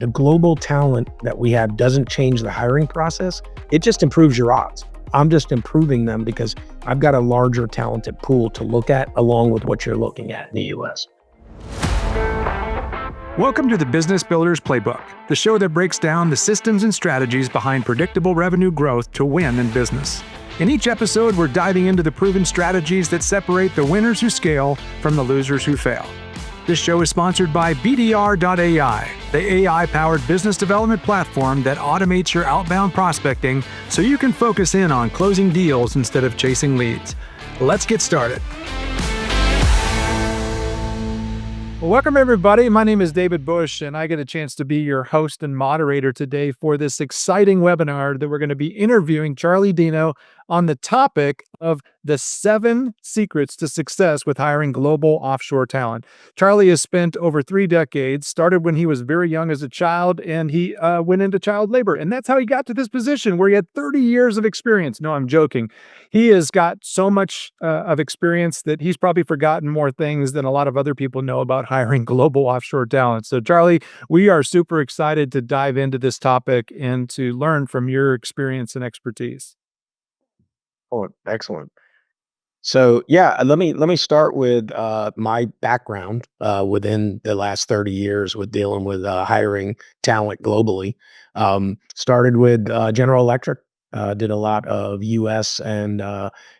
The global talent that we have doesn't change the hiring process. It just improves your odds. I'm just improving them because I've got a larger talented pool to look at along with what you're looking at in the US. Welcome to the Business Builders Playbook, the show that breaks down the systems and strategies behind predictable revenue growth to win in business. In each episode, we're diving into the proven strategies that separate the winners who scale from the losers who fail. This show is sponsored by BDR.ai, the AI-powered business development platform that automates your outbound prospecting so you can focus in on closing deals instead of chasing leads. Let's get started. Well, welcome, everybody. My name is David Bush, and I get a chance to be your host and moderator today for this exciting webinar that we're going to be interviewing Charlie Dino on the topic of the 7 secrets to success with hiring global offshore talent. Charlie has spent over 3 decades, started when he was very young as a child, and he went into child labor. And that's how he got to this position where he had 30 years of experience. No, I'm joking. He has got so much of experience that he's probably forgotten more things than a lot of other people know about hiring global offshore talent. So, Charlie, we are super excited to dive into this topic and to learn from your experience and expertise. Oh, excellent. So yeah, let me start with my background within the last 30 years with dealing with hiring talent globally. Started with General Electric, did a lot of U.S. and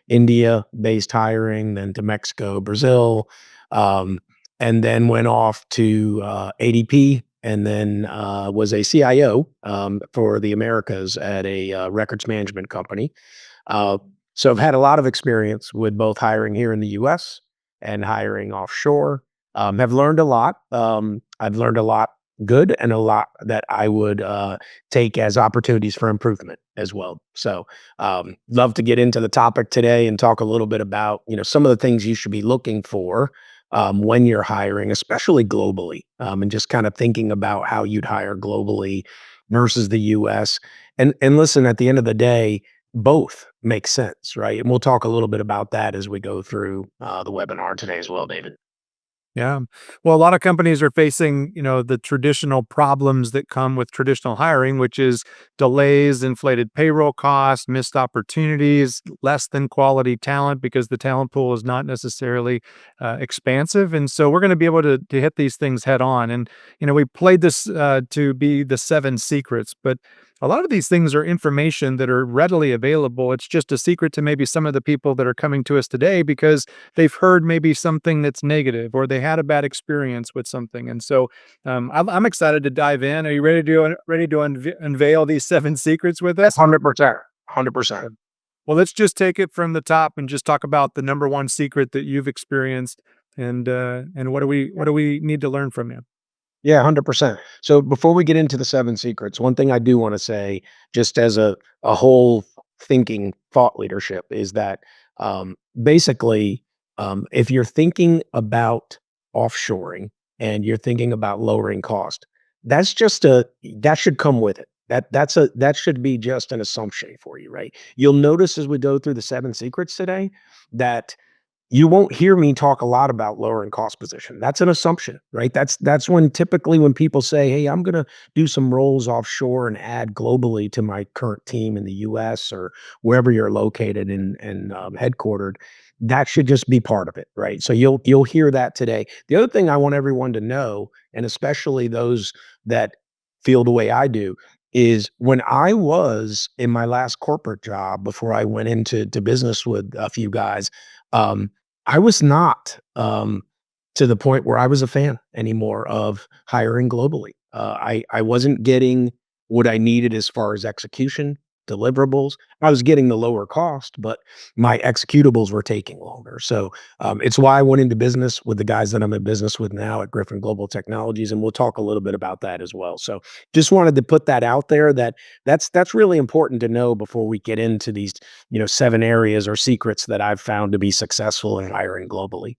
India based hiring, then to Mexico, Brazil, and then went off to ADP, and then was a CIO for the Americas at a records management company. So I've had a lot of experience with both hiring here in the US and hiring offshore. Have learned a lot. I've learned a lot good and a lot that I would take as opportunities for improvement as well. So love to get into the topic today and talk a little bit about, some of the things you should be looking for when you're hiring, especially globally, and just kind of thinking about how you'd hire globally versus the US. And listen, at the end of the day, both make sense, right? And we'll talk a little bit about that as we go through the webinar today as well, David. Yeah. Well, a lot of companies are facing, the traditional problems that come with traditional hiring, which is delays, inflated payroll costs, missed opportunities, less than quality talent because the talent pool is not necessarily expansive. And so we're going to be able to hit these things head on. And, we played this to be the 7 secrets, but a lot of these things are information that are readily available. It's just a secret to maybe some of the people that are coming to us today because they've heard maybe something that's negative or they had a bad experience with something. And so I'm excited to dive in. Are you ready to unveil these 7 secrets with us? 100%. 100%. Well, let's just take it from the top and just talk about the number 1 secret that you've experienced and what do we need to learn from you? Yeah, 100%. So before we get into the 7 secrets, one thing I do want to say, just as a whole thinking thought leadership, is that basically, if you're thinking about offshoring and you're thinking about lowering cost, that should come with it. That should be just an assumption for you, right? You'll notice as we go through the 7 secrets today that you won't hear me talk a lot about lowering cost position. That's an assumption, right? That's when typically when people say, "Hey, I'm going to do some roles offshore and add globally to my current team in the U.S. or wherever you're located and headquartered." That should just be part of it, right? So you'll hear that today. The other thing I want everyone to know, and especially those that feel the way I do, is when I was in my last corporate job before I went into business with a few guys. I was not to the point where I was a fan anymore of hiring globally. I wasn't getting what I needed as far as execution, deliverables. I was getting the lower cost, but my executables were taking longer. So it's why I went into business with the guys that I'm in business with now at Griffin Global Technologies, and we'll talk a little bit about that as well. So just wanted to put that out there that's really important to know before we get into these 7 areas or secrets that I've found to be successful in hiring globally.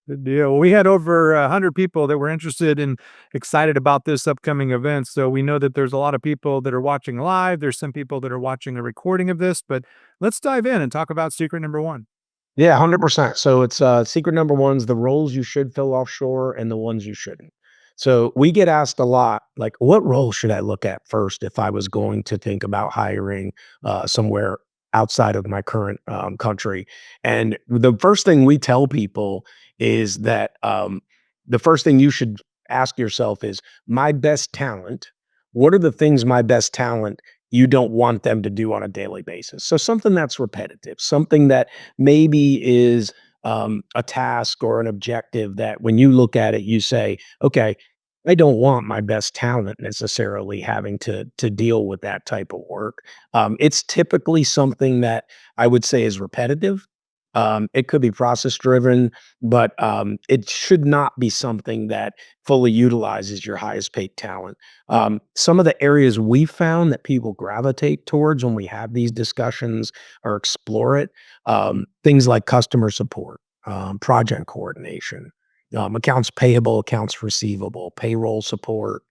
Good deal. Well, we had over 100 people that were interested and excited about this upcoming event. So we know that there's a lot of people that are watching live. There's some people that are watching a recording of this, but let's dive in and talk about secret number 1. Yeah, 100%. So it's secret number 1 is the roles you should fill offshore and the ones you shouldn't. So we get asked a lot, like, what role should I look at first if I was going to think about hiring somewhere outside of my current country? And the first thing we tell people is that the first thing you should ask yourself is, my best talent, what are the things my best talent you don't want them to do on a daily basis? So something that's repetitive, something that maybe is a task or an objective that when you look at it, you say, okay, I don't want my best talent necessarily having to deal with that type of work. It's typically something that I would say is repetitive. It could be process driven, but it should not be something that fully utilizes your highest paid talent. Some of the areas we found that people gravitate towards when we have these discussions or explore it, things like customer support, project coordination, accounts payable, accounts receivable, payroll support,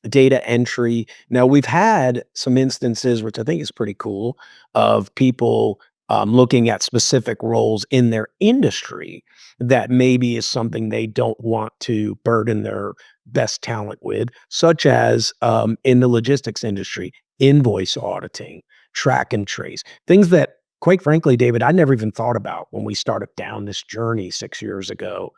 data entry. Now, we've had some instances, which I think is pretty cool, of people looking at specific roles in their industry that maybe is something they don't want to burden their best talent with, such as in the logistics industry, invoice auditing, track and trace, things that, quite frankly, David, I never even thought about when we started down this journey 6 years ago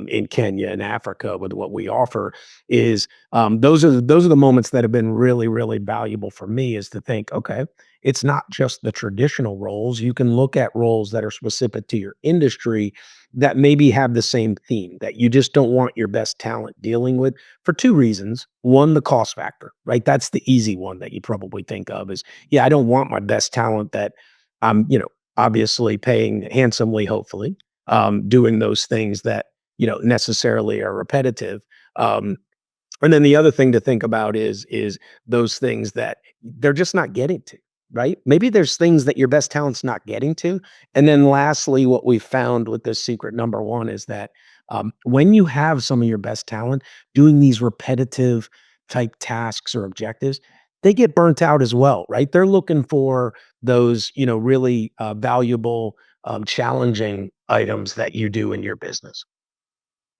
in Kenya and Africa with what we offer. Is those are the moments that have been really, really valuable for me, is to think, okay, it's not just the traditional roles. You can look at roles that are specific to your industry that maybe have the same theme that you just don't want your best talent dealing with for two reasons. One, the cost factor, right? That's the easy one that you probably think of is, yeah, I don't want my best talent that I'm, obviously paying handsomely, hopefully, doing those things that, necessarily are repetitive. Um, and then the other thing to think about is those things that they're just not getting to, right? Maybe there's things that your best talent's not getting to. And then lastly, what we found with this secret number one is that when you have some of your best talent doing these repetitive type tasks or objectives, they get burnt out as well, right? They're looking for those, really valuable, challenging items that you do in your business.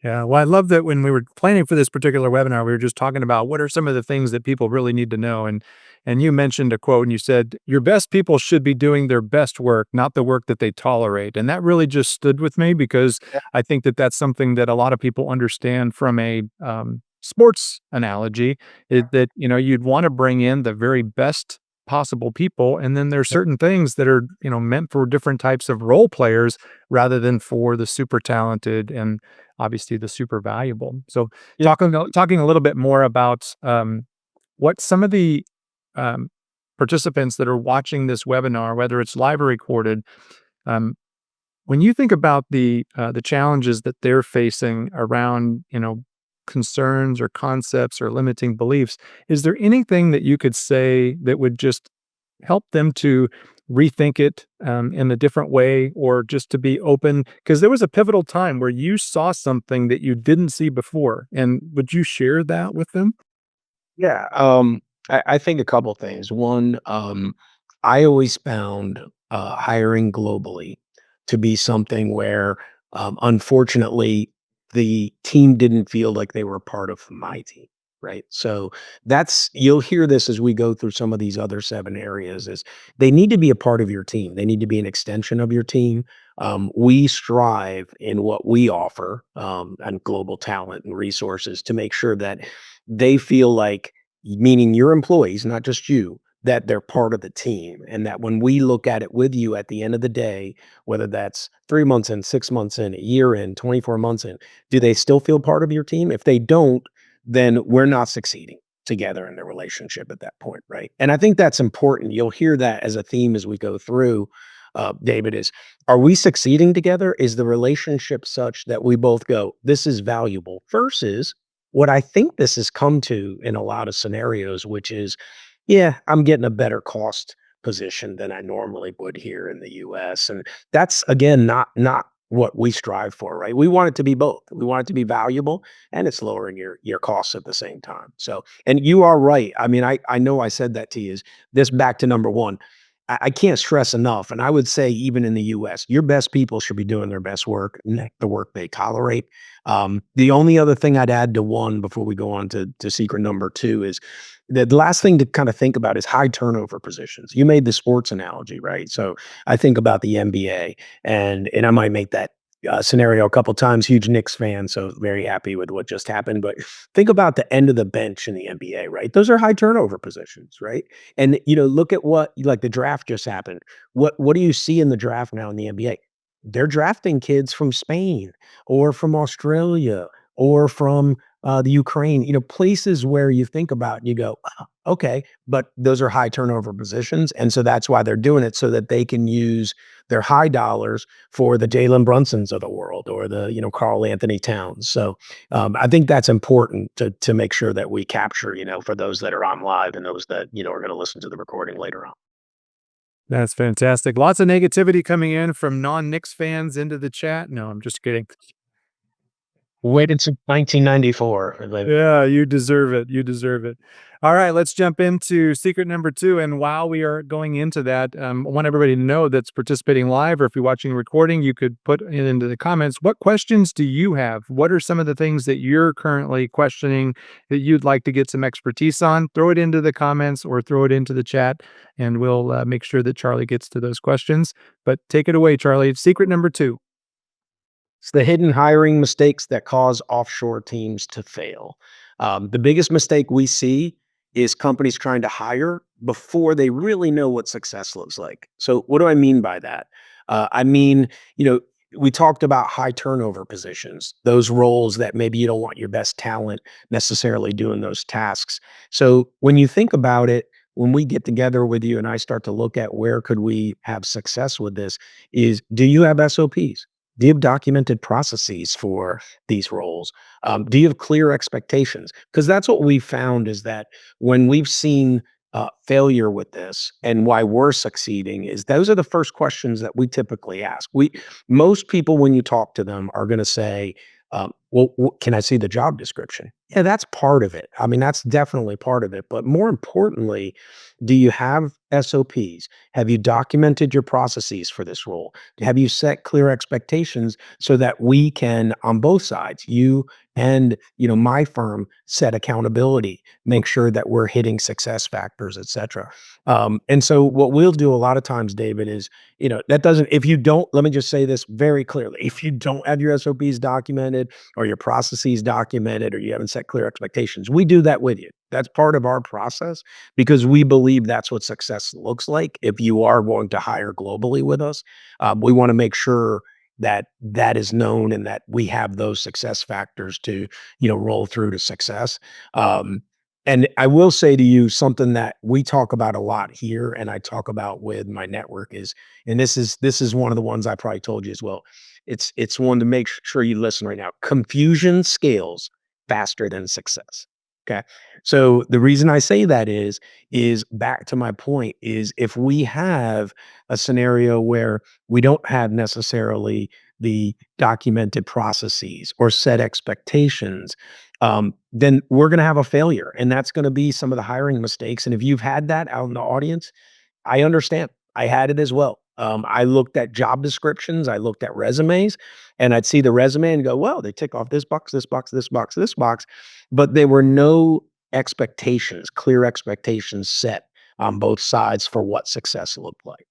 Yeah, well, I love that when we were planning for this particular webinar, we were just talking about what are some of the things that people really need to know, and you mentioned a quote, and you said, "Your best people should be doing their best work, not the work that they tolerate." And that really just stood with me because I think that that's something that a lot of people understand from a sports analogy. Is that you'd want to bring in the very best possible people, and then there's certain things that are meant for different types of role players rather than for the super talented and obviously the super valuable. So Yeah. talking a little bit more about what some of the um, participants that are watching this webinar, whether it's live or recorded, um, when you think about the challenges that they're facing around, concerns or concepts or limiting beliefs, is there anything that you could say that would just help them to rethink it in a different way or just to be open? Because there was a pivotal time where you saw something that you didn't see before. And would you share that with them? Yeah, I think a couple things. One, I always found hiring globally to be something where, unfortunately, the team didn't feel like they were part of my team, right? So that's you'll hear this as we go through some of these other seven areas. Is they need to be a part of your team. They need to be an extension of your team. We strive in what we offer and global talent and resources to make sure that they feel like, meaning your employees, not just you, that they're part of the team. And that when we look at it with you at the end of the day, whether that's 3 months in, 6 months in, a year in, 24 months in, do they still feel part of your team? If they don't, then we're not succeeding together in the relationship at that point. Right. And I think that's important. You'll hear that as a theme as we go through. David, is are we succeeding together? Is the relationship such that we both go, this is valuable, versus what I think this has come to in a lot of scenarios, which is, yeah, I'm getting a better cost position than I normally would here in the US. And that's again not what we strive for, right? We want it to be both. We want it to be valuable and it's lowering your costs at the same time. So, and you are right. I mean, I know I said that to you, is this back to number one. I can't stress enough, and I would say even in the US, your best people should be doing their best work, not the work they tolerate. The only other thing I'd add to 1 before we go on to secret number 2 is the last thing to kinda think about is high turnover positions. You made the sports analogy, right? So, I think about the NBA, and I might make that, scenario a couple times, huge Knicks fan, so very happy with what just happened, but think about the end of the bench in the NBA, right? Those are high turnover positions, right? And, look at what like, the draft just happened. What do you see in the draft now in the NBA? They're drafting kids from Spain or from Australia or from, the Ukraine, places where you think about and you go, "Oh, okay," but those are high turnover positions, and so that's why they're doing it so that they can use their high dollars for the Jalen Brunsons of the world or the, Carl Anthony Towns. So, I think that's important to make sure that we capture, for those that are on live and those that, are gonna listen to the recording later on. That's fantastic. Lots of negativity coming in from non-Knicks fans into the chat. No, I'm just kidding. Waited since 1994. Yeah, you deserve it. You deserve it. All right, let's jump into secret number 2. And while we are going into that, I want everybody to know that's participating live, or if you're watching a recording, you could put it into the comments. What questions do you have? What are some of the things that you're currently questioning that you'd like to get some expertise on? Throw it into the comments or throw it into the chat, and we'll make sure that Charlie gets to those questions. But take it away, Charlie. Secret number 2. It's the hidden hiring mistakes that cause offshore teams to fail. The biggest mistake we see is companies trying to hire before they really know what success looks like. So, what do I mean by that? I mean, you know, we talked about high turnover positions, those roles that maybe you don't want your best talent necessarily doing those tasks. So, when you think about it, when we get together with you and I start to look at where could we have success with this, is do you have SOPs? Do you have documented processes for these roles? Do you have clear expectations? Because that's what we found is that when we've seen failure with this and why we're succeeding is those are the first questions that we typically ask. We most people when you talk to them are going to say, "Well, can I see the job description?" Yeah, that's part of it. I mean, that's definitely part of it. But more importantly, do you have SOPs? Have you documented your processes for this role? Have you set clear expectations so that we can, on both sides, you and my firm, set accountability, make sure that we're hitting success factors, et cetera. And so what we'll do a lot of times, David, is that doesn't. If you don't, let me just say this very clearly: if you don't have your SOPs documented or your processes documented, or you haven't set clear expectations, we do that with you. That's part of our process because we believe that's what success looks like. If you are going to hire globally with us, we want to make sure that that is known and that we have those success factors to roll through to success. And I will say to you something that we talk about a lot here, and I talk about with my network is, and this is one of the ones I probably told you as well. It's one to make sure you listen right now. Confusion scales faster than success. Okay. So the reason I say that is back to my point is if we have a scenario where we don't have necessarily the documented processes or set expectations, then we're going to have a failure. And that's going to be some of the hiring mistakes. And if you've had that out in the audience, I understand. I had it as well. I looked at job descriptions, I looked at resumes, and I'd see the resume and go, well, they tick off this box, this box, this box, this box. But there were no expectations, clear expectations set on both sides for what success looked like.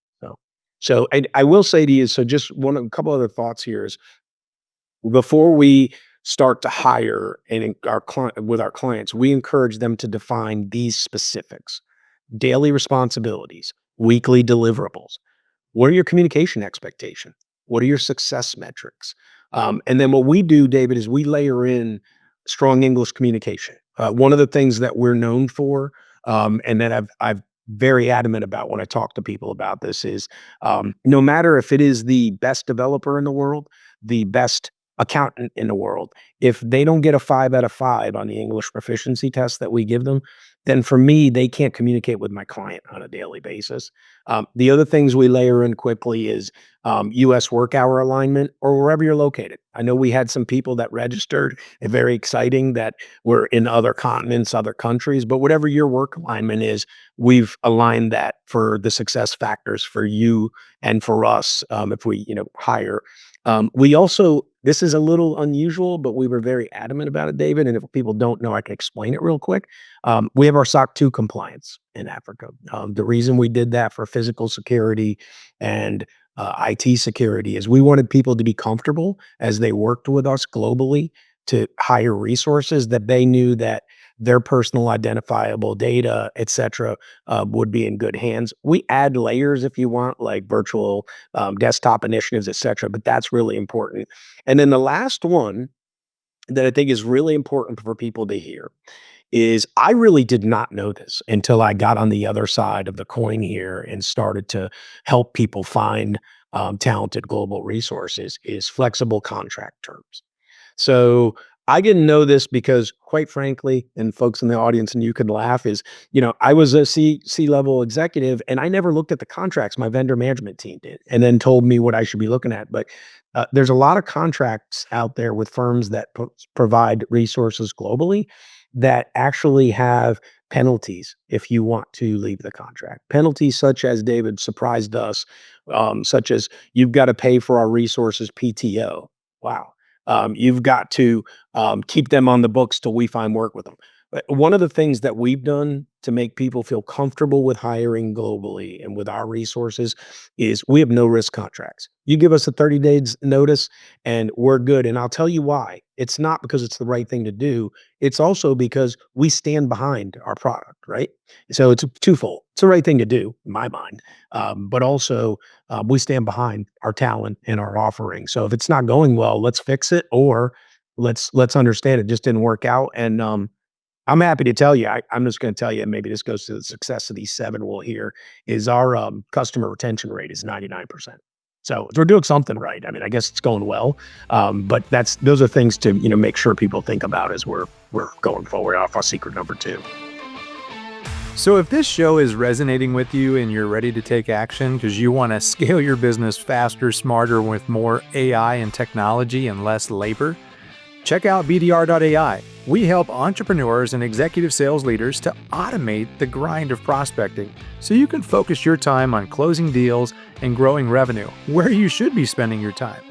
So I will say to you, so just a couple other thoughts here is before we start to hire with our clients, we encourage them to define these specifics: daily responsibilities, weekly deliverables. What are your communication expectations? What are your success metrics? And then what we do, David, is we layer in strong English communication. One of the things that we're known for, and that I've very adamant about when I talk to people about this is no matter if it is the best developer in the world, the best accountant in the world. If they don't get a 5 out of 5 on the English proficiency test that we give them, then for me, they can't communicate with my client on a daily basis. The other things we layer in quickly is US work hour alignment or wherever you're located. I know we had some people that registered, and very exciting that were in other continents, other countries, but whatever your work alignment is, we've aligned that for the success factors for you and for us if we, hire. We also, this is a little unusual, but we were very adamant about it, David. And if people don't know, I can explain it real quick. We have our SOC 2 compliance in Africa. The reason we did that for physical security and IT security is we wanted people to be comfortable as they worked with us globally to hire resources that they knew that their personal identifiable data, et cetera, would be in good hands. We add layers if you want, like virtual desktop initiatives, et cetera, but that's really important. And then the last one that I think is really important for people to hear is I really did not know this until I got on the other side of the coin here and started to help people find talented global resources is flexible contract terms. So I didn't know this because, quite frankly, and folks in the audience, and you could laugh, is I was a C level executive, and I never looked at the contracts. My vendor management team did, and then told me what I should be looking at. But there's a lot of contracts out there with firms that provide resources globally that actually have penalties if you want to leave the contract. Penalties such as David surprised us, such as you've got to pay for our resources PTO. Wow. You've got to keep them on the books till we find work with them. But one of the things that we've done to make people feel comfortable with hiring globally and with our resources is we have no risk contracts. You give us a 30 days notice and we're good. And I'll tell you why. It's not because it's the right thing to do. It's also because we stand behind our product, right? So it's twofold. It's the right thing to do, in my mind. But also we stand behind our talent and our offering. So if it's not going well, let's fix it, or let's understand it just didn't work out. And I'm happy to tell you, I'm just going to tell you, and maybe this goes to the success of these 7 we'll hear, is our customer retention rate is 99%. So we're doing something right. I mean, I guess it's going well, but those are things to make sure people think about as we're going forward off our secret number 2. So if this show is resonating with you and you're ready to take action because you want to scale your business faster, smarter, with more AI and technology and less labor, check out BDR.ai. We help entrepreneurs and executive sales leaders to automate the grind of prospecting so you can focus your time on closing deals and growing revenue where you should be spending your time.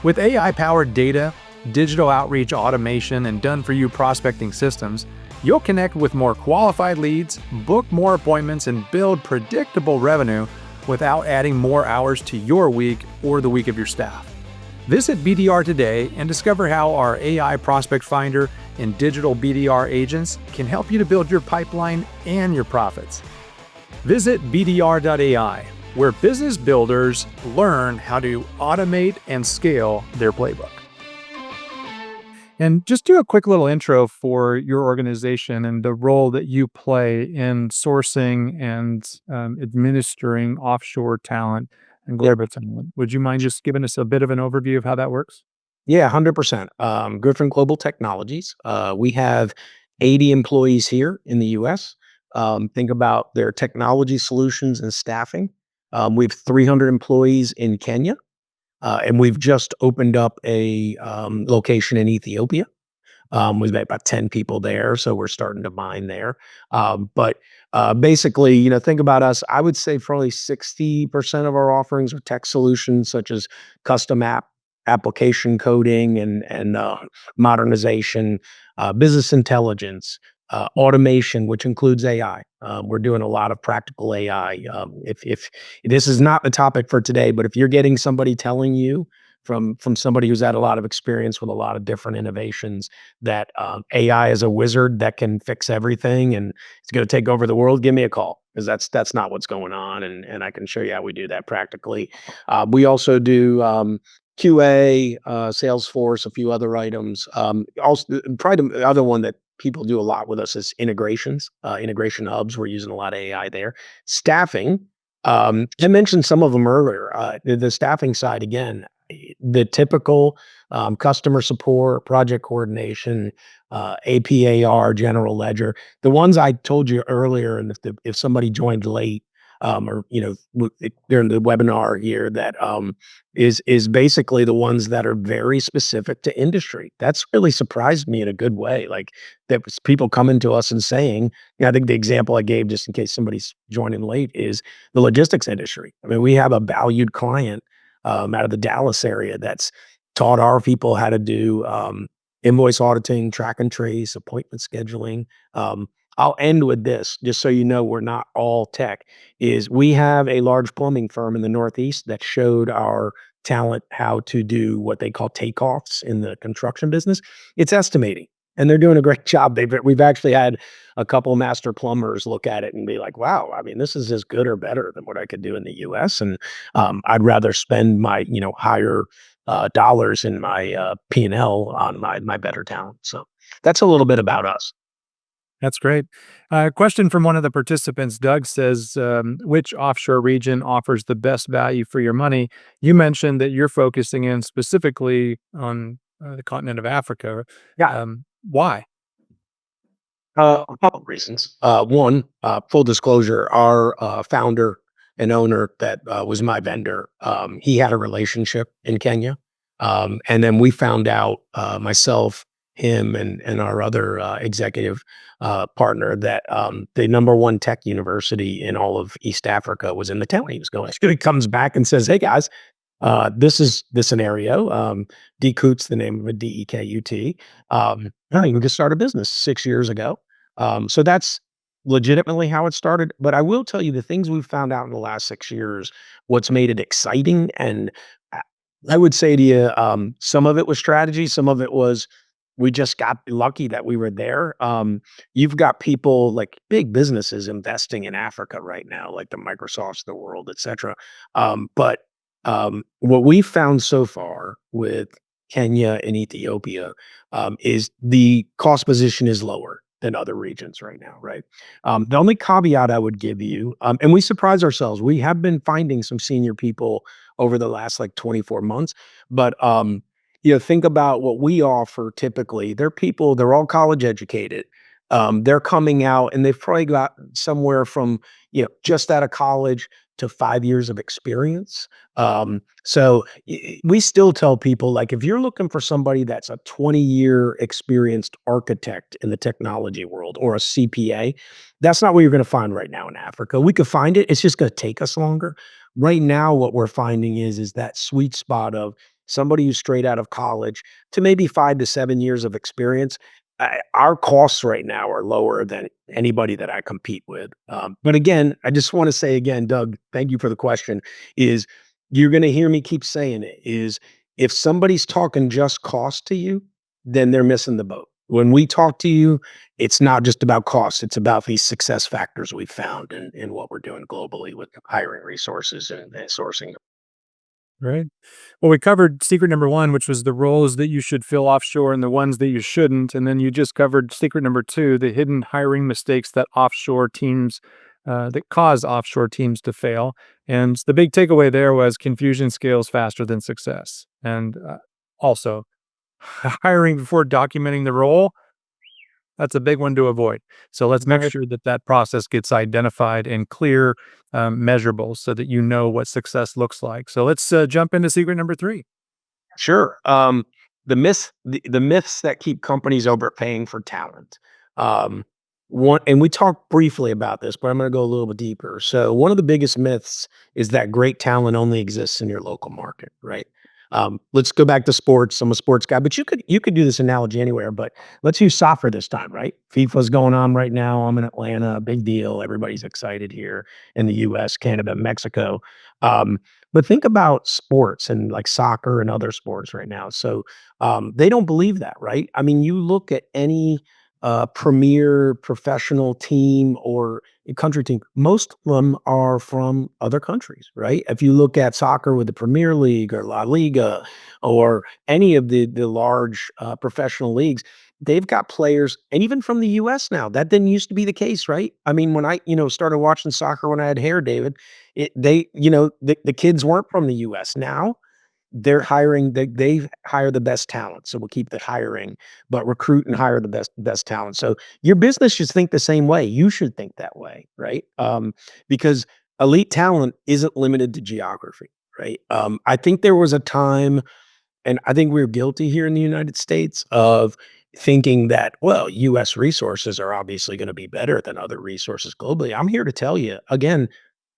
With AI-powered data, digital outreach automation, and done-for-you prospecting systems, you'll connect with more qualified leads, book more appointments, and build predictable revenue without adding more hours to your week or the week of your staff. Visit BDR today and discover how our AI Prospect Finder and digital BDR agents can help you to build your pipeline and your profits. Visit BDR.ai, where business builders learn how to automate and scale their playbook. And just do a quick little intro for your organization and the role that you play in sourcing and administering offshore talent and global talent. Would you mind just giving us a bit of an overview of how that works? Yeah, 100%. Griffin Global Technologies. We have 80 employees here in the US. Think about their technology solutions and staffing. We have 300 employees in Kenya, and we've just opened up a location in Ethiopia. We've got about 10 people there, so we're starting to mine there. But basically, think about us. I would say probably 60% of our offerings are tech solutions such as custom application coding and modernization, business intelligence, automation, which includes AI. We're doing a lot of practical AI. If this is not the topic for today, but if you're getting somebody telling you from somebody who's had a lot of experience with a lot of different innovations that AI is a wizard that can fix everything and it's going to take over the world, give me a call, because that's not what's going on, and I can show you how we do that practically. We also do QA, Salesforce, a few other items. Also, probably the other one that people do a lot with us is integrations, integration hubs. We're using a lot of AI there. Staffing. I mentioned some of them earlier. The staffing side again. the typical customer support, project coordination, APAR, general ledger, the ones I told you earlier, and if somebody joined late, or during the webinar here, that is basically the ones that are very specific to industry. That's really surprised me in a good way. Like that was people coming to us and saying, I think the example I gave, just in case somebody's joining late, is the logistics industry. I mean, we have a valued client out of the Dallas area that's taught our people how to do invoice auditing, track and trace, appointment scheduling. I'll end with this, just so you know we're not all tech. Is we have a large plumbing firm in the Northeast that showed our talent how to do what they call takeoffs in the construction business. It's estimating, and they're doing a great job. We've actually had a couple master plumbers look at it and be like, "Wow, I mean, this is as good or better than what I could do in the U.S." And I'd rather spend my higher dollars in my P&L on my better talent. So that's a little bit about us. That's great. Question from one of the participants, Doug says, which offshore region offers the best value for your money? You mentioned that you're focusing in specifically on the continent of Africa. Yeah. Why? A couple of reasons. One, full disclosure, our founder and owner that was my vendor, he had a relationship in Kenya. And then we found out, myself, him, and our other executive partner, that the number one tech university in all of East Africa was in the town he was going. He comes back and says, "Hey guys, this is the scenario. Dekut's the name of a Dekut. We just started a business 6 years ago. So that's legitimately how it started. But I will tell you the things we've found out in the last 6 years, what's made it exciting. And I I would say to you, some of it was strategy, some of it was we just got lucky that we were there. You've got people like big businesses investing in Africa right now, like the Microsofts of the world, et cetera. But what we found so far with Kenya and Ethiopia is the cost position is lower than other regions right now, right? The only caveat I would give you, and we surprise ourselves, we have been finding some senior people over the last like 24 months, but think about what we offer typically. They're people, they're all college educated. They're coming out and they've probably got somewhere from, just out of college to 5 years of experience. We still tell people, like, if you're looking for somebody that's a 20-year experienced architect in the technology world or a CPA, that's not what you're going to find right now in Africa. We could find it. It's just going to take us longer. Right now, what we're finding is that sweet spot of somebody who's straight out of college to maybe 5 to 7 years of experience. Our costs right now are lower than anybody that I compete with. But again, I just want to say again, Doug, thank you for the question. Is you're going to hear me keep saying it, is if somebody's talking just cost to you, then they're missing the boat. When we talk to you, it's not just about cost. It's about these success factors we've found in what we're doing globally with hiring resources and sourcing. Right. Well, we covered secret number one, which was the roles that you should fill offshore and the ones that you shouldn't. And then you just covered secret number two, the hidden hiring mistakes that that cause offshore teams to fail. And the big takeaway there was confusion scales faster than success. And also, hiring before documenting the role, that's a big one to avoid. So let's make Right. sure that that process gets identified and clear, measurables so that you know what success looks like. So let's jump into secret number three. Sure. The myths that keep companies overpaying for talent. Um, one, and we talked briefly about this, but I'm going to go a little bit deeper. So, one of the biggest myths is that great talent only exists in your local market, right? Let's go back to sports. I'm a sports guy, but you could do this analogy anywhere. But let's use soccer this time, right? FIFA's going on right now. I'm in Atlanta, big deal. Everybody's excited here in the U.S., Canada, Mexico. Um, but think about sports and like soccer and other sports right now. So they don't believe that, right? I mean, you look at any premier professional team or a country team, most of them are from other countries, right? If you look at soccer with the Premier League or La Liga or any of the large professional leagues, they've got players, and even from the US now. That didn't used to be the case, right? I mean, when I, started watching soccer when I had hair, David, the kids weren't from the US. Now they're hiring, they hire the best talent, so we'll keep the hiring, but recruit and hire the best talent. So your business should think the same way. You should think that way, right? Because elite talent isn't limited to geography, right? I think there was a time, and I think we're guilty here in the United States of thinking that, well, US resources are obviously going to be better than other resources globally. I'm here to tell you again,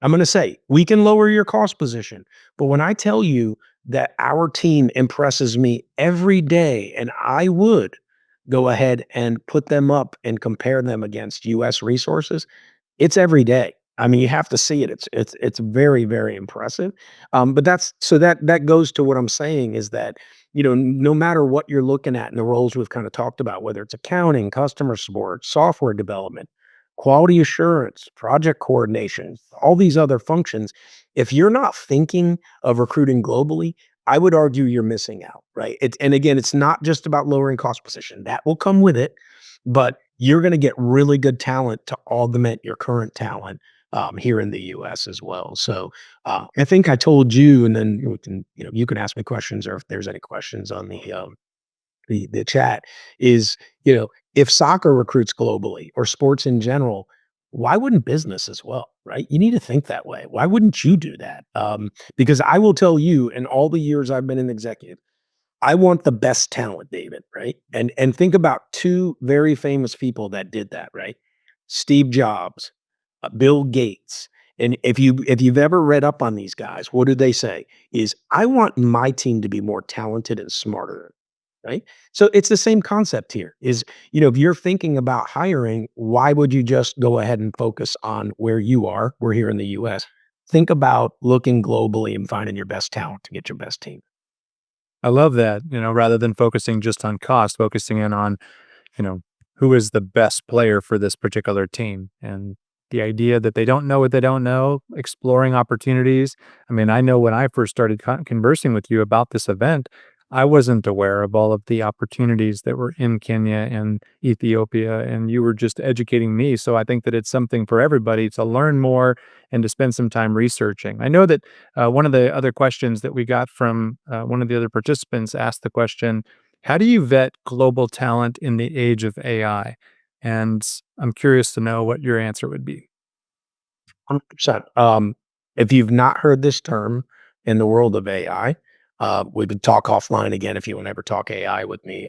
I'm going to say we can lower your cost position. But when I tell you that our team impresses me every day, and I would go ahead and put them up and compare them against US resources, it's every day. I mean, you have to see it. It's very, very impressive. But that's so that goes to what I'm saying is that, no matter what you're looking at in the roles we've kind of talked about, whether it's accounting, customer support, software development, quality assurance, project coordination, all these other functions, if you're not thinking of recruiting globally, I would argue you're missing out, right? And again, it's not just about lowering cost position. That will come with it, but you're going to get really good talent to augment your current talent here in the U.S. as well. So I think I told you, and then you can ask me questions, or if there's any questions on the chat. Is if soccer recruits globally or sports in general, why wouldn't business as well? Right? You need to think that way. Why wouldn't you do that? Because I will tell you, in all the years I've been an executive, I want the best talent, David, right? And think about 2 very famous people that did that, right? Steve Jobs, Bill Gates. And if you've ever read up on these guys, what do they say? Is I want my team to be more talented and smarter, right? So it's the same concept here. Is if you're thinking about hiring, why would you just go ahead and focus on where you are? We're here in the US. Think about looking globally and finding your best talent to get your best team. I love that, rather than focusing just on cost, focusing in on, you know, who is the best player for this particular team. And the idea that they don't know what they don't know, exploring opportunities. I mean, I know when I first started conversing with you about this event, I wasn't aware of all of the opportunities that were in Kenya and Ethiopia, and you were just educating me. So I think that it's something for everybody to learn more and to spend some time researching. I know that one of the other questions that we got from one of the other participants asked the question, how do you vet global talent in the age of AI? And I'm curious to know what your answer would be. 100%. If you've not heard this term in the world of AI, we would talk offline again if you want to ever talk AI with me.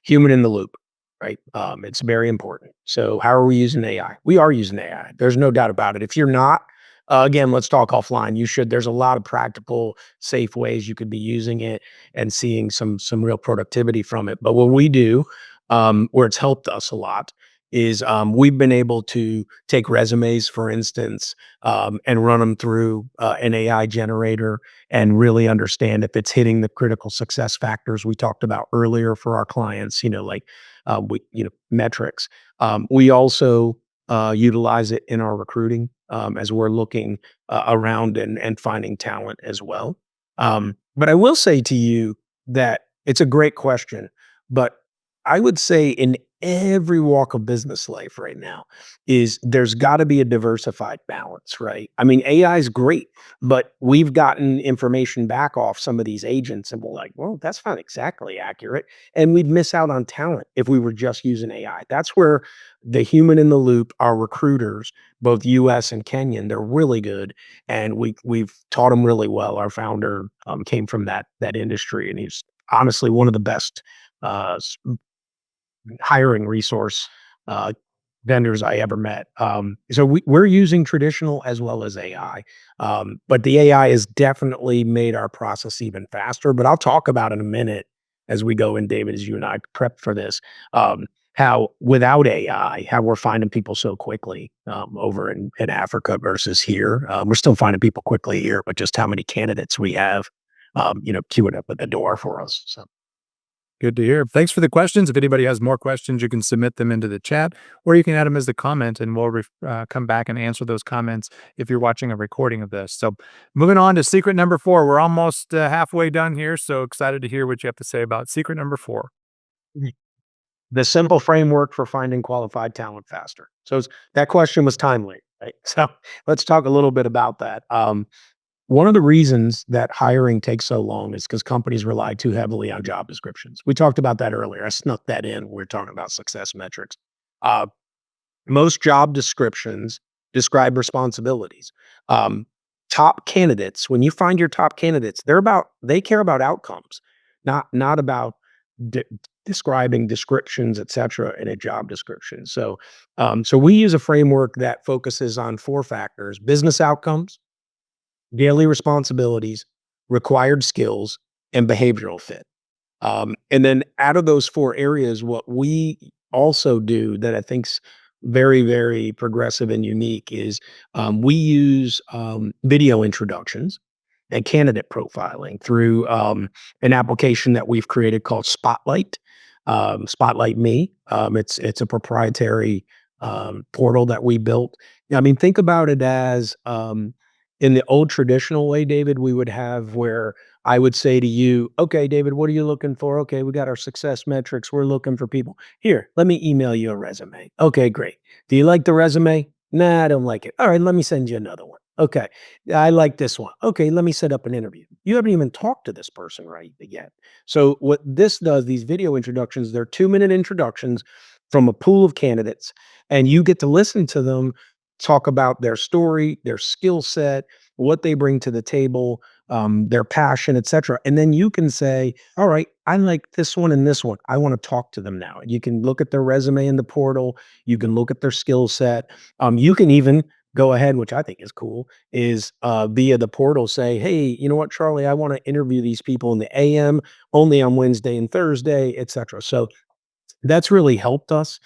Human in the loop, right? It's very important. So, how are we using AI? We are using AI. There's no doubt about it. If you're not, again, let's talk offline. You should. There's a lot of practical, safe ways you could be using it and seeing some real productivity from it. But what we do, where it's helped us a lot, is we've been able to take resumes, for instance, and run them through an AI generator and really understand if it's hitting the critical success factors we talked about earlier for our clients. Like metrics. We also utilize it in our recruiting as we're looking around and finding talent as well. But I will say to you that it's a great question, but I would say in every walk of business life right now is there's got to be a diversified balance, right? I mean, AI is great, but we've gotten information back off some of these agents and we're like, well, that's not exactly accurate. And we'd miss out on talent if we were just using AI. That's where the human in the loop, our recruiters, both US and Kenyan, they're really good. And we've taught them really well. Our founder came from that industry, and he's honestly one of the best uh, hiring resource uh, vendors I ever met. So we're using traditional as well as AI, but the AI has definitely made our process even faster. But I'll talk about in a minute as we go in, David, as you and I prep for this. How without AI, how we're finding people so quickly over in Africa versus here. We're still finding people quickly here, but just how many candidates we have, queuing up at the door for us. So. Good to hear. Thanks for the questions. If anybody has more questions, you can submit them into the chat, or you can add them as a comment, and we'll come back and answer those comments if you're watching a recording of this. So, moving on to secret number 4. We're almost halfway done here, so excited to hear what you have to say about secret number 4. The simple framework for finding qualified talent faster. So that question was timely, right? So let's talk a little bit about that. One of the reasons that hiring takes so long is because companies rely too heavily on job descriptions. We talked about that earlier. I snuck that in. We're talking about success metrics. Uh, Most job descriptions describe responsibilities. Um, Top candidates, when you find your top candidates, they care about outcomes, not about de- describing descriptions, etc., in a job description. So we use a framework that focuses on four factors: business outcomes, daily responsibilities, required skills, and behavioral fit. And then out of those 4 areas, what we also do that I think's very, very progressive and unique is, we use, video introductions and candidate profiling through, an application that we've created called Spotlight, Spotlight Me. It's a proprietary, portal that we built. I mean, think about it as, in the old traditional way, David, we would have where I would say to you, "Okay, David, what are you looking for? Okay, we got our success metrics. We're looking for people. Here, let me email you a resume. Okay, great. Do you like the resume? Nah, I don't like it. All right, let me send you another one. Okay, I like this one. Okay, let me set up an interview. You haven't even talked to this person right yet. So what this does, these video introductions, they're 2-minute introductions from a pool of candidates, and you get to listen to them talk about their story, their skill set, what they bring to the table, their passion, etc. And then you can say, all right, I like this one and this one. I want to talk to them now. You can look at their resume in the portal. You can look at their skill set. You can even go ahead, which I think is cool, is via the portal say, hey, you know what, Charlie, I want to interview these people in the AM only on Wednesday and Thursday, etc. So that's really helped us.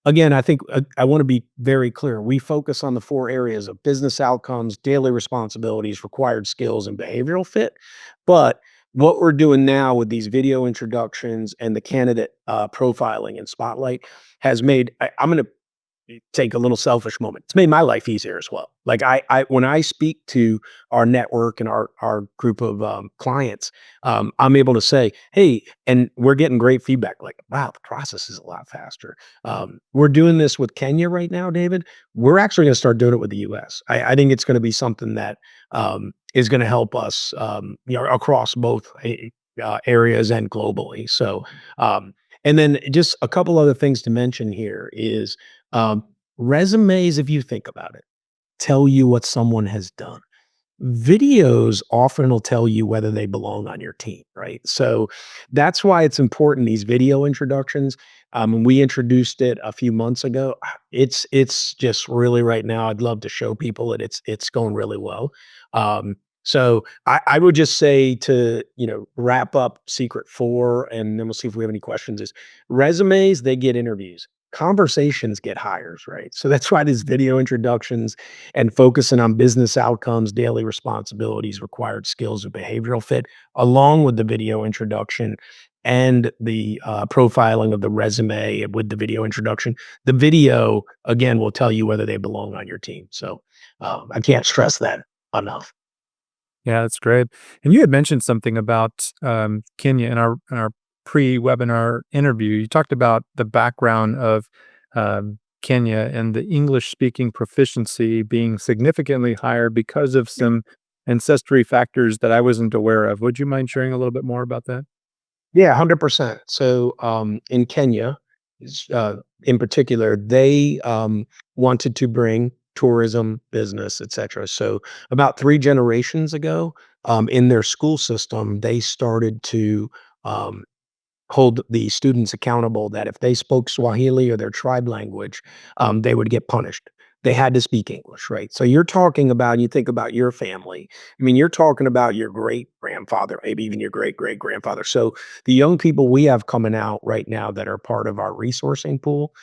Again, I think I want to be very clear. We focus on the four areas of business outcomes, daily responsibilities, required skills, and behavioral fit. But what we're doing now with these video introductions and the candidate profiling and spotlight has made, I'm going to take a little selfish moment. It's made my life easier as well. Like I when I speak to our network and our group of clients, I'm able to say, "Hey," and we're getting great feedback. Like, "Wow, the process is a lot faster." We're doing this with Kenya right now, David. We're actually going to start doing it with the U.S. I think it's going to be something that is going to help us, across both areas and globally. And then just a couple other things to mention here is resumes, if you think about it, tell you what someone has done. Videos often will tell you whether they belong on your team, right? So that's why it's important, these video introductions. When we introduced it a few months ago, it's just really right now. I'd love to show people it. It's going really well. So I would just say to wrap up secret four, and then we'll see if we have any questions. Is resumes they get interviews, conversations get hires, right? So that's why these video introductions and focusing on business outcomes, daily responsibilities, required skills, and behavioral fit, along with the video introduction and the profiling of the resume with the video introduction. The video, again, will tell you whether they belong on your team. So I can't stress that enough. Yeah, that's great. And you had mentioned something about Kenya in our pre-webinar interview. You talked about the background of Kenya and the English-speaking proficiency being significantly higher because of some ancestry factors that I wasn't aware of. Would you mind sharing a little bit more about that? Yeah, 100%. So, in Kenya, in particular, they wanted to bring tourism, business, etc. So, about 3 generations ago, in their school system, they started to um, hold the students accountable that if they spoke Swahili or their tribe language, they would get punished. They had to speak English, right? So you're talking about, you think about your family. I mean, you're talking about your great grandfather, maybe even your great great grandfather. So the young people we have coming out right now that are part of our resourcing pool,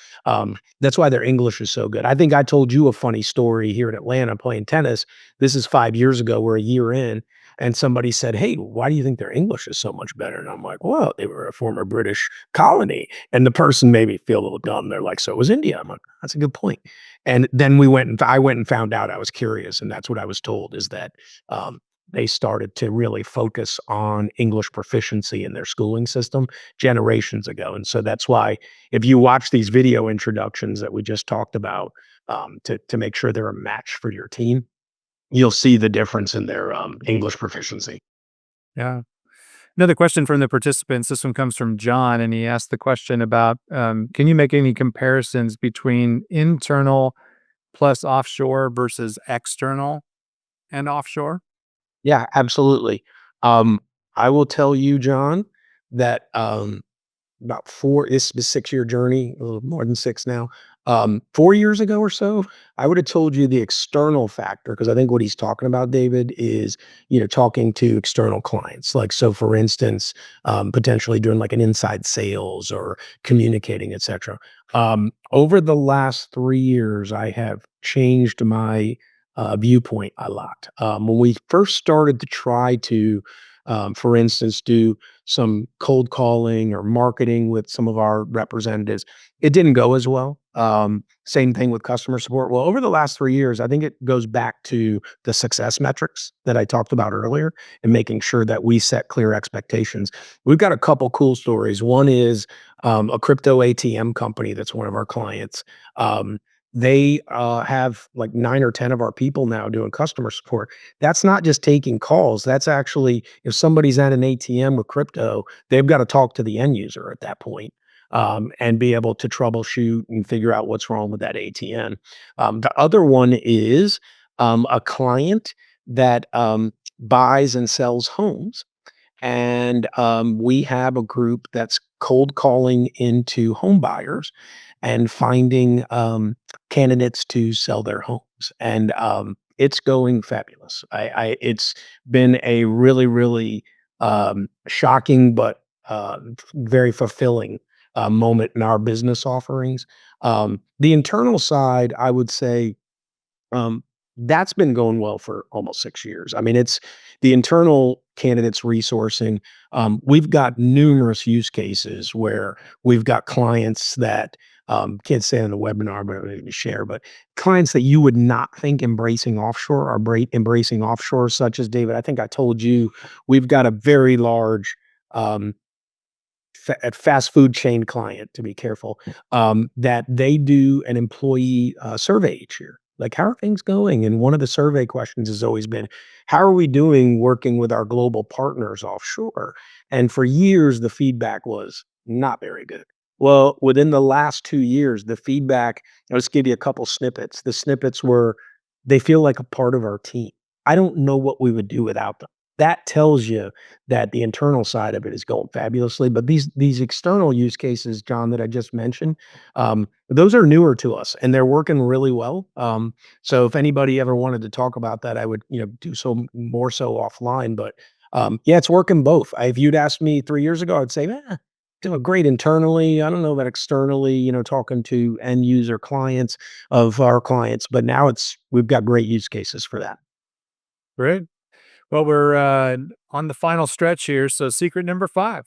that's why their English is so good. I think I told you a funny story here in Atlanta playing tennis. This is 5 years ago. We're a year in, and somebody said, "Hey, why do you think their English is so much better?" And I'm like, "Well, they were a former British colony." And the person made me feel a little dumb. They're like, "So was India." I'm like, "That's a good point." And then I went and found out. I was curious, and that's what I was told is that they started to really focus on English proficiency in their schooling system generations ago. And so that's why if you watch these video introductions that we just talked about, to make sure they're a match for your team, you'll see the difference in their English proficiency. Yeah. Another question from the participants. This one comes from John, and he asked the question about can you make any comparisons between internal plus offshore versus external and offshore? Yeah, absolutely. Um, I will tell you, John, that about 4 it's been 6-year journey, a little more than 6 now. 4 years ago or so, I would have told you the external factor because I think what he's talking about, David, is, talking to external clients. Like, so for instance, potentially doing like an inside sales or communicating, etcetera. Over the last 3 years, I have changed my, viewpoint a lot. When we first started to try to, for instance, do some cold calling or marketing with some of our representatives. It didn't go as well. Same thing with customer support. Well, over the last 3 years, I think it goes back to the success metrics that I talked about earlier and making sure that we set clear expectations. We've got a couple cool stories. One is a crypto ATM company that's one of our clients. They have like 9 or 10 of our people now doing customer support. That's not just taking calls. That's actually if somebody's at an ATM with crypto, they've got to talk to the end user at that point, and be able to troubleshoot and figure out what's wrong with that ATM. The other one is a client that buys and sells homes. And we have a group that's cold calling into home buyers and finding candidates to sell their homes. And it's going fabulous. It's been a really, really shocking but very fulfilling moment in our business offerings. The internal side, I would say, um, that's been going well for almost 6 years. I mean, it's the internal candidates resourcing. We've got numerous use cases where we've got clients that, can't say on the webinar, but maybe share, but clients that you would not think embracing offshore are embracing offshore, such as David. I think I told you we've got a very large, um, a fast food chain client, to be careful, that they do an employee survey each year. Like, how are things going? And one of the survey questions has always been, how are we doing working with our global partners offshore? And for years, the feedback was not very good. Well, within the last 2 years, the feedback, I'll just give you a couple snippets. The snippets were, they feel like a part of our team. I don't know what we would do without them. That tells you that the internal side of it is going fabulously. But these external use cases, John, that I just mentioned, those are newer to us and they're working really well. So if anybody ever wanted to talk about that, I would, do so more so offline. But yeah, it's working both. If you'd asked me 3 years ago, I'd say, doing great internally. I don't know about externally, talking to end user clients of our clients, but now we've got great use cases for that. Great. Well, we're on the final stretch here. So, secret number five.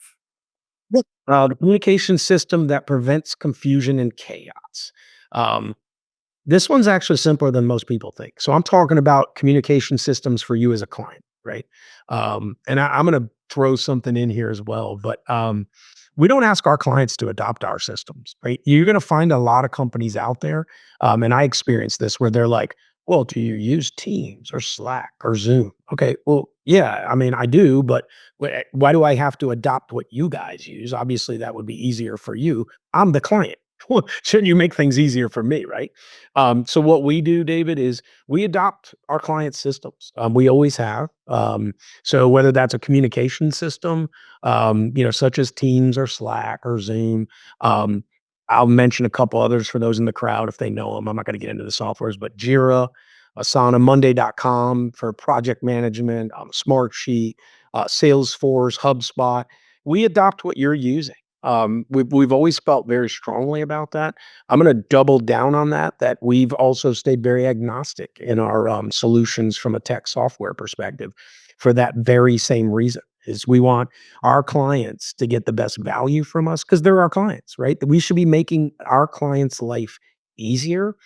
The communication system that prevents confusion and chaos. Um, this one's actually simpler than most people think. So I'm talking about communication systems for you as a client, right? And I'm going to throw something in here as well, but we don't ask our clients to adopt our systems, right? You're going to find a lot of companies out there, and I experienced this where they're like, "Well, do you use Teams or Slack or Zoom?" Okay, well, yeah, I mean, I do, but why do I have to adopt what you guys use? Obviously, that would be easier for you. I'm the client. Shouldn't you make things easier for me, right? So what we do, David, is we adopt our client systems. We always have. So whether that's a communication system, such as Teams or Slack or Zoom, I'll mention a couple others for those in the crowd if they know them. I'm not going to get into the softwares, but Jira, Asana, Monday.com for project management, Smartsheet, Salesforce, HubSpot. We adopt what you're using. We've always felt very strongly about that. I'm going to double down on that. That we've also stayed very agnostic in our solutions from a tech software perspective, for that very same reason. Is we want our clients to get the best value from us because they're our clients, right? We should be making our clients' life easier,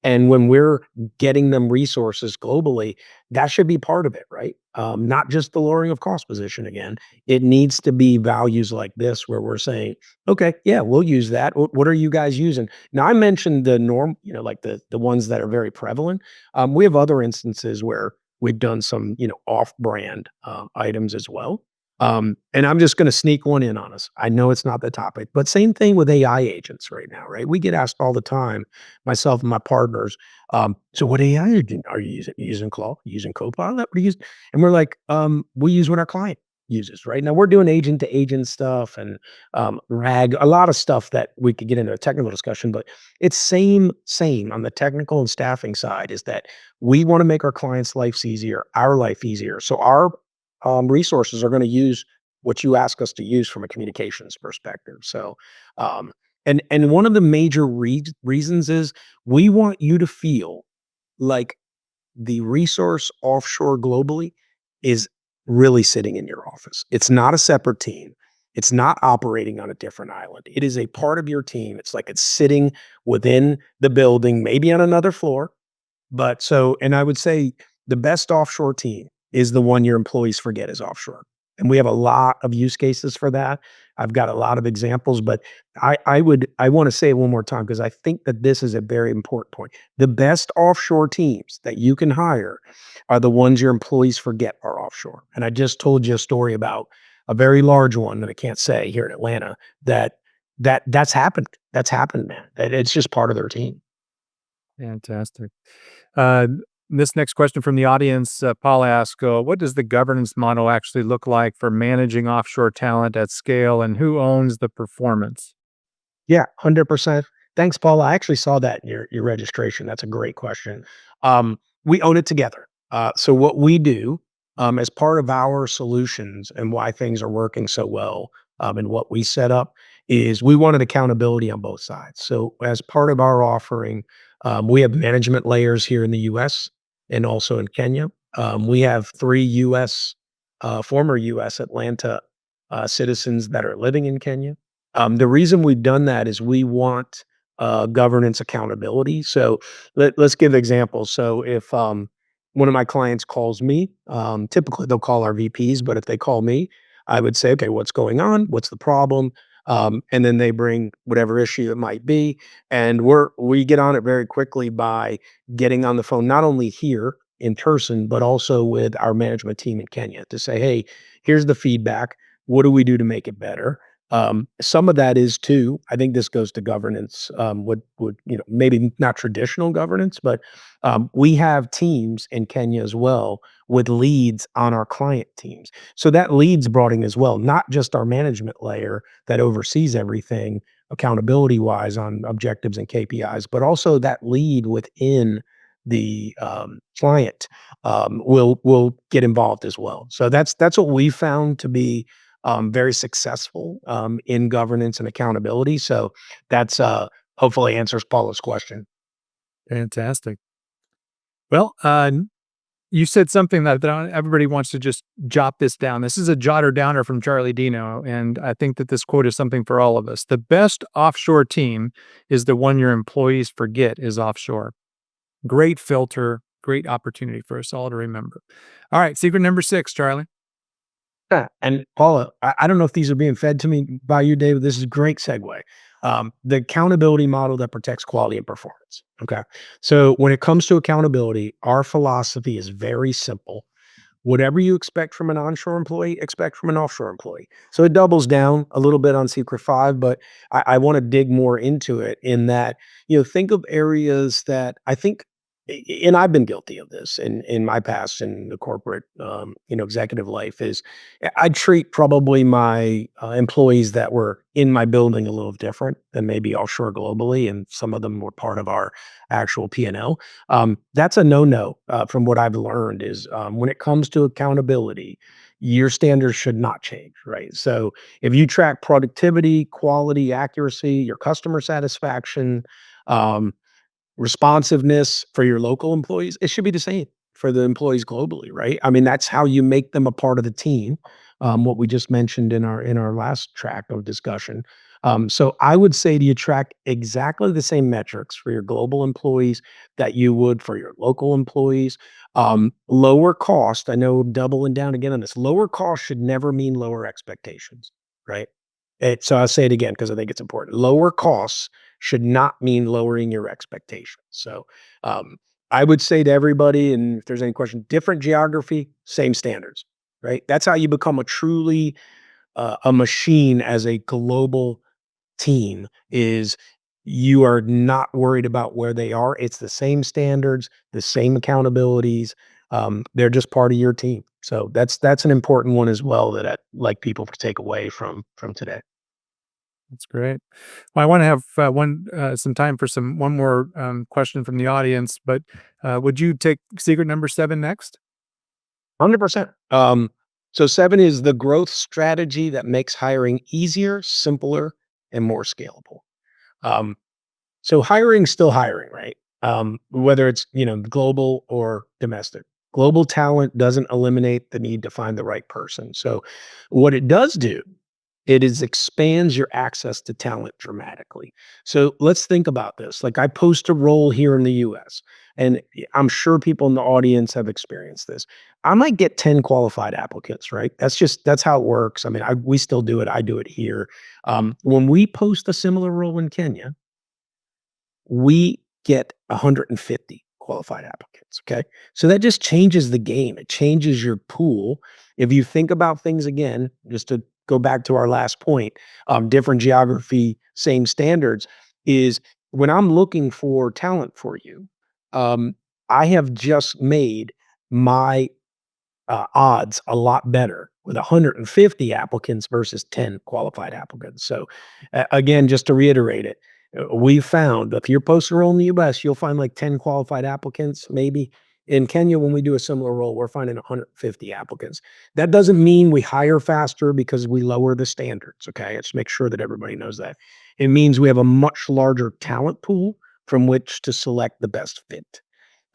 and when we're getting them resources globally, that should be part of it, right? Not just the lowering of cost position again. It needs to be values like this where we're saying, okay, yeah, we'll use that. What are you guys using? Now, I mentioned the norm, like the ones that are very prevalent. We have other instances where We've done some, off-brand items as well. And I'm just going to sneak one in on us. I know it's not the topic, but same thing with AI agents right now, right? We get asked all the time, myself and my partners. So what AI agent are you using? You using Claude? You using Copilot? What are you using? And we're like, we use what our client uses, right? Now we're doing agent to agent stuff and RAG, a lot of stuff that we could get into a technical discussion, but it's same on the technical and staffing side is that we want to make our clients' lives easier, our life easier. So our resources are going to use what you ask us to use from a communications perspective. So, um, and one of the major reasons is we want you to feel like the resource offshore globally is really sitting in your office. It's not a separate team. It's not operating on a different island. It is a part of your team. It's like it's sitting within the building, maybe on another floor, but so and I would say the best offshore team is the one your employees forget is offshore. And we have a lot of use cases for that. I've got a lot of examples, but I want to say it one more time because I think that this is a very important point. The best offshore teams that you can hire are the ones your employees forget are offshore. And I just told you a story about a very large one that I can't say here in Atlanta that's happened. That's happened, man. It's just part of their team. Fantastic. Uh, this next question from the audience, Paul asks, what does the governance model actually look like for managing offshore talent at scale and who owns the performance? Yeah, 100%. Thanks, Paul. I actually saw that in your registration. That's a great question. We own it together. So what we do, as part of our solutions and why things are working so well, and what we set up is we wanted accountability on both sides. So as part of our offering, we have management layers here in the US and also in Kenya. We have 3 US, former US Atlanta citizens that are living in Kenya. The reason we've done that is we want governance accountability. So let's give examples. So if one of my clients calls me, typically they'll call our VPs, but if they call me, I would say, okay, what's going on? What's the problem? And then they bring whatever issue it might be, and we get on it very quickly by getting on the phone, not only here in person, but also with our management team in Kenya to say, hey, here's the feedback. What do we do to make it better? Some of that is too, I think this goes to governance, maybe not traditional governance, but we have teams in Kenya as well with leads on our client teams. So that leads brought in as well, not just our management layer that oversees everything accountability wise on objectives and KPIs, but also that lead within the client will get involved as well. So that's what we found to be very successful in governance and accountability. So that's hopefully answers Paula's question. Fantastic. Well, you said something that everybody wants to just jot this down. This is a jotter downer from Charlie Dino, and I think that this quote is something for all of us. The best offshore team is the one your employees forget is offshore. Great filter, great opportunity for us all to remember. All right, secret number 6, Charlie. Yeah, and Paula, I don't know if these are being fed to me by you, David. This is a great segue. The accountability model that protects quality and performance. Okay. So when it comes to accountability, our philosophy is very simple. Whatever you expect from an onshore employee, expect from an offshore employee. So it doubles down a little bit on Secret 5, but I want to dig more into it in that, think of areas that I think, and I've been guilty of this in my past in the corporate, executive life is I treat probably my employees that were in my building a little different than maybe offshore globally, and some of them were part of our actual P&L. That's a no-no from what I've learned is when it comes to accountability, your standards should not change, right? So if you track productivity, quality, accuracy, your customer satisfaction, um, responsiveness for your local employees, it should be the same for the employees globally, right? I mean, that's how you make them a part of the team. What we just mentioned in our last track of discussion. So I would say to you track exactly the same metrics for your global employees that you would for your local employees. Lower cost, I know doubling down again on this, lower cost should never mean lower expectations, right? So I'll say it again because I think it's important. Lower costs should not mean lowering your expectations. So, um, I would say to everybody, and if there's any question, different geography, same standards, right? That's how you become a truly a machine as a global team is you are not worried about where they are. It's the same standards, the same accountabilities. They're just part of your team. So that's an important one as well that I'd like people to take away from today. That's great. Well, I want to have some time for one more question from the audience, but would you take secret number 7 next? 100%. So 7 is the growth strategy that makes hiring easier, simpler, and more scalable. Um, So hiring's still hiring, right? Whether it's, global or domestic. Global talent doesn't eliminate the need to find the right person. So what it does do, it is expands your access to talent dramatically. So let's think about this. Like I post a role here in the US, and I'm sure people in the audience have experienced this. I might get 10 qualified applicants, right? That's how it works. I mean, we still do it. I do it here. When we post a similar role in Kenya, we get 150 qualified applicants. Okay. So that just changes the game. It changes your pool. If you think about things again, just to go back to our last point, different geography, same standards, is when I'm looking for talent for you, um, I have just made my odds a lot better with 150 applicants versus 10 qualified applicants. So, again, just to reiterate it, we found if you're posting a role in the US, you'll find like 10 qualified applicants, maybe. In Kenya, when we do a similar role, we're finding 150 applicants. That doesn't mean we hire faster because we lower the standards. Okay. Let's make sure that everybody knows that. It means we have a much larger talent pool from which to select the best fit.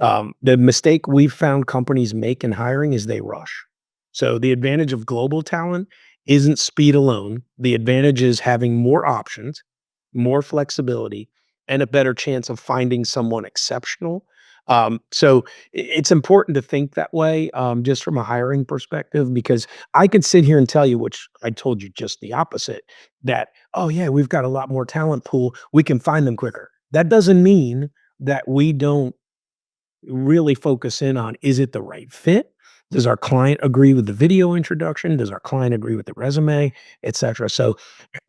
The mistake we've found companies make in hiring is they rush. So the advantage of global talent isn't speed alone. The advantage is having more options, more flexibility, and a better chance of finding someone exceptional. So it's important to think that way, just from a hiring perspective, because I could sit here and tell you, which I told you just the opposite, that, oh, yeah, we've got a lot more talent pool. We can find them quicker. That doesn't mean that we don't really focus in on, is it the right fit? Does our client agree with the video introduction? Does our client agree with the resume, et cetera? So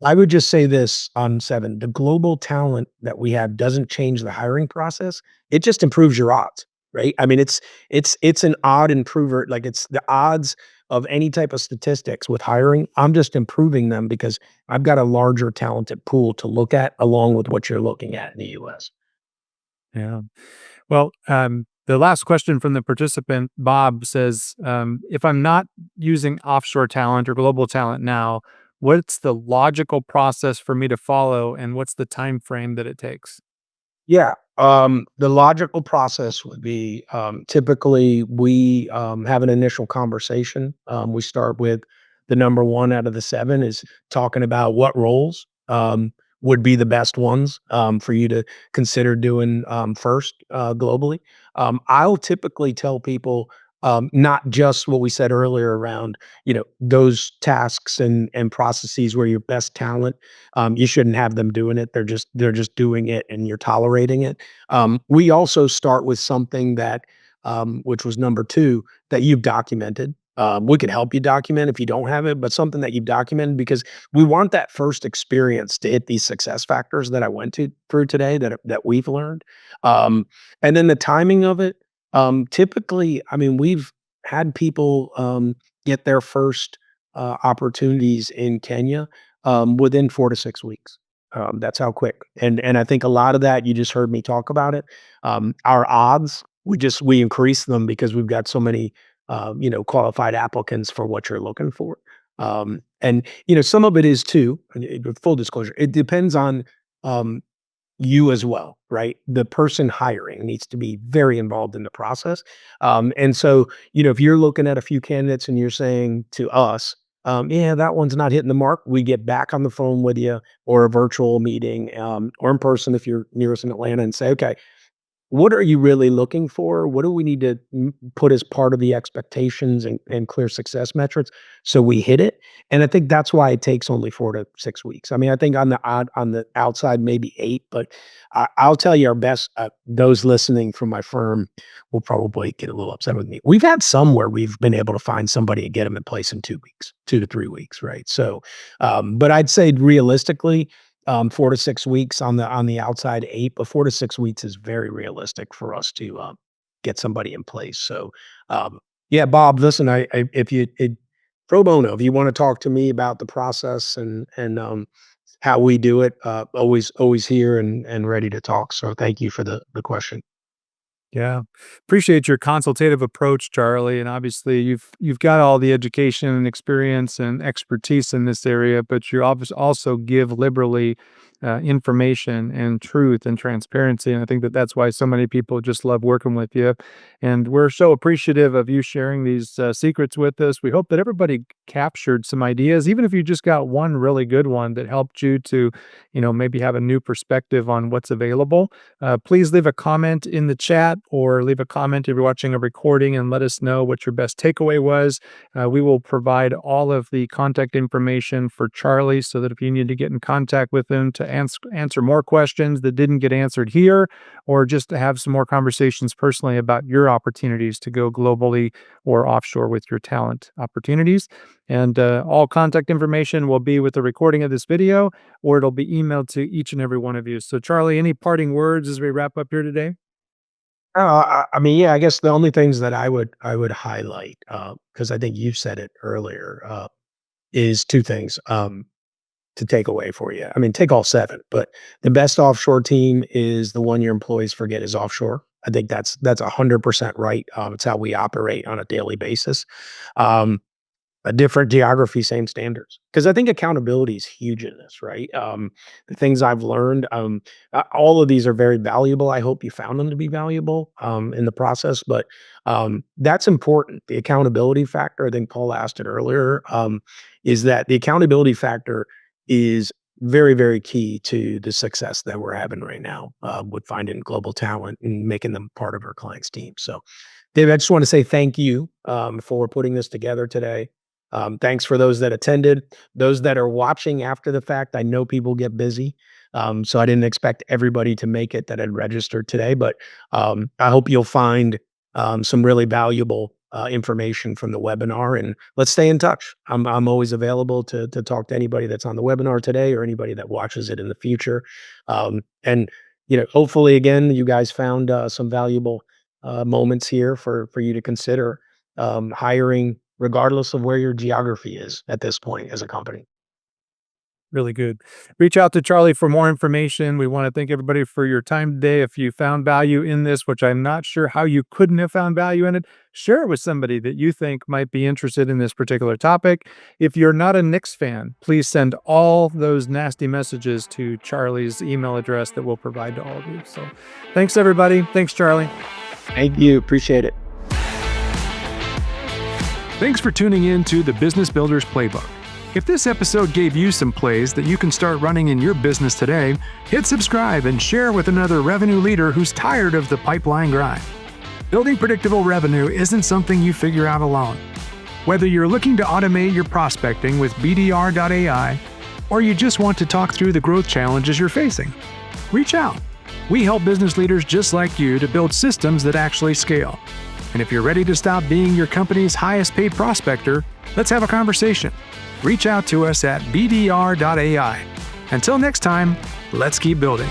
I would just say this on 7, the global talent that we have doesn't change the hiring process. It just improves your odds, right? I mean, it's an odd improver. Like it's the odds of any type of statistics with hiring. I'm just improving them because I've got a larger talented pool to look at along with what you're looking at in the US. Yeah. Well, the last question from the participant, Bob, says, if I'm not using offshore talent or global talent now, what's the logical process for me to follow, and what's the time frame that it takes? Yeah. The logical process would be typically we have an initial conversation. We start with the number one out of the 7 is talking about what roles would be the best ones for you to consider doing first globally. I'll typically tell people not just what we said earlier around those tasks and processes where your best talent you shouldn't have them doing it. They're just doing it and you're tolerating it. We also start with something that, which was number 2, that you've documented. We can help you document if you don't have it, but something that you've documented because we want that first experience to hit these success factors that I went through today that we've learned. And then the timing of it, typically, I mean, we've had people get their first opportunities in Kenya within 4 to 6 weeks. That's how quick. And I think a lot of that, you just heard me talk about it. Our odds, we increase them because we've got so many, qualified applicants for what you're looking for. And some of it is too, with full disclosure, it depends on, um, you as well, right? The person hiring needs to be very involved in the process. And so, if you're looking at a few candidates and you're saying to us, yeah, that one's not hitting the mark, we get back on the phone with you or a virtual meeting or in person if you're near us in Atlanta and say, okay, what are you really looking for? What do we need to put as part of the expectations and clear success metrics so we hit it? And I think that's why it takes only 4 to 6 weeks. I mean, I think on the outside maybe 8, but I'll tell you our best. Those listening from my firm will probably get a little upset with me. We've had some where we've been able to find somebody and get them in place in 2 weeks, 2 to 3 weeks, right? So, but I'd say realistically, 4 to 6 weeks on the outside, 8, but 4 to 6 weeks is very realistic for us to get somebody in place. So, yeah, Bob, listen, if you pro bono, if you want to talk to me about the process and how we do it, always here and ready to talk. So, thank you for the question. Yeah. Appreciate your consultative approach, Charlie. And obviously you've got all the education and experience and expertise in this area, but you obviously also give liberally information and truth and transparency. And I think that that's why so many people just love working with you. And we're so appreciative of you sharing these secrets with us. We hope that everybody captured some ideas, even if you just got one really good one that helped you to, maybe have a new perspective on what's available. Please leave a comment in the chat or leave a comment if you're watching a recording and let us know what your best takeaway was. We will provide all of the contact information for Charlie so that if you need to get in contact with him to answer more questions that didn't get answered here, or just to have some more conversations personally about your opportunities to go globally or offshore with your talent opportunities. And all contact information will be with the recording of this video, or it'll be emailed to each and every one of you. So, Charlie, any parting words as we wrap up here today? I mean, yeah, I guess the only things that I would highlight, because I think you said it earlier, is 2 things, to take away for you. I mean, take all 7, but the best offshore team is the one your employees forget is offshore. I think that's 100% right. It's how we operate on a daily basis. Um, a different geography, same standards. Because I think accountability is huge in this, right? The things I've learned, all of these are very valuable. I hope you found them to be valuable in the process, but that's important. The accountability factor, I think Paul asked it earlier, is that the accountability factor is very, very key to the success that we're having right now with finding global talent and making them part of our clients' team. So, David, I just want to say thank you for putting this together today. Thanks for those that attended, those that are watching after the fact. I know people get busy, so I didn't expect everybody to make it that had registered today, but I hope you'll find some really valuable information from the webinar, and let's stay in touch. I'm always available to talk to anybody that's on the webinar today or anybody that watches it in the future. And hopefully, again, you guys found some valuable moments here for you to consider hiring regardless of where your geography is at this point as a company. Really good. Reach out to Charlie for more information. We want to thank everybody for your time today. If you found value in this, which I'm not sure how you couldn't have found value in it, share it with somebody that you think might be interested in this particular topic. If you're not a Knicks fan, please send all those nasty messages to Charlie's email address that we'll provide to all of you. So thanks, everybody. Thanks, Charlie. Thank you. Appreciate it. Thanks for tuning in to the Business Builders Playbook. If this episode gave you some plays that you can start running in your business today, hit subscribe and share with another revenue leader who's tired of the pipeline grind. Building predictable revenue isn't something you figure out alone. Whether you're looking to automate your prospecting with BDR.ai, or you just want to talk through the growth challenges you're facing, reach out. We help business leaders just like you to build systems that actually scale. And if you're ready to stop being your company's highest paid prospector, let's have a conversation. Reach out to us at bdr.ai. Until next time, let's keep building.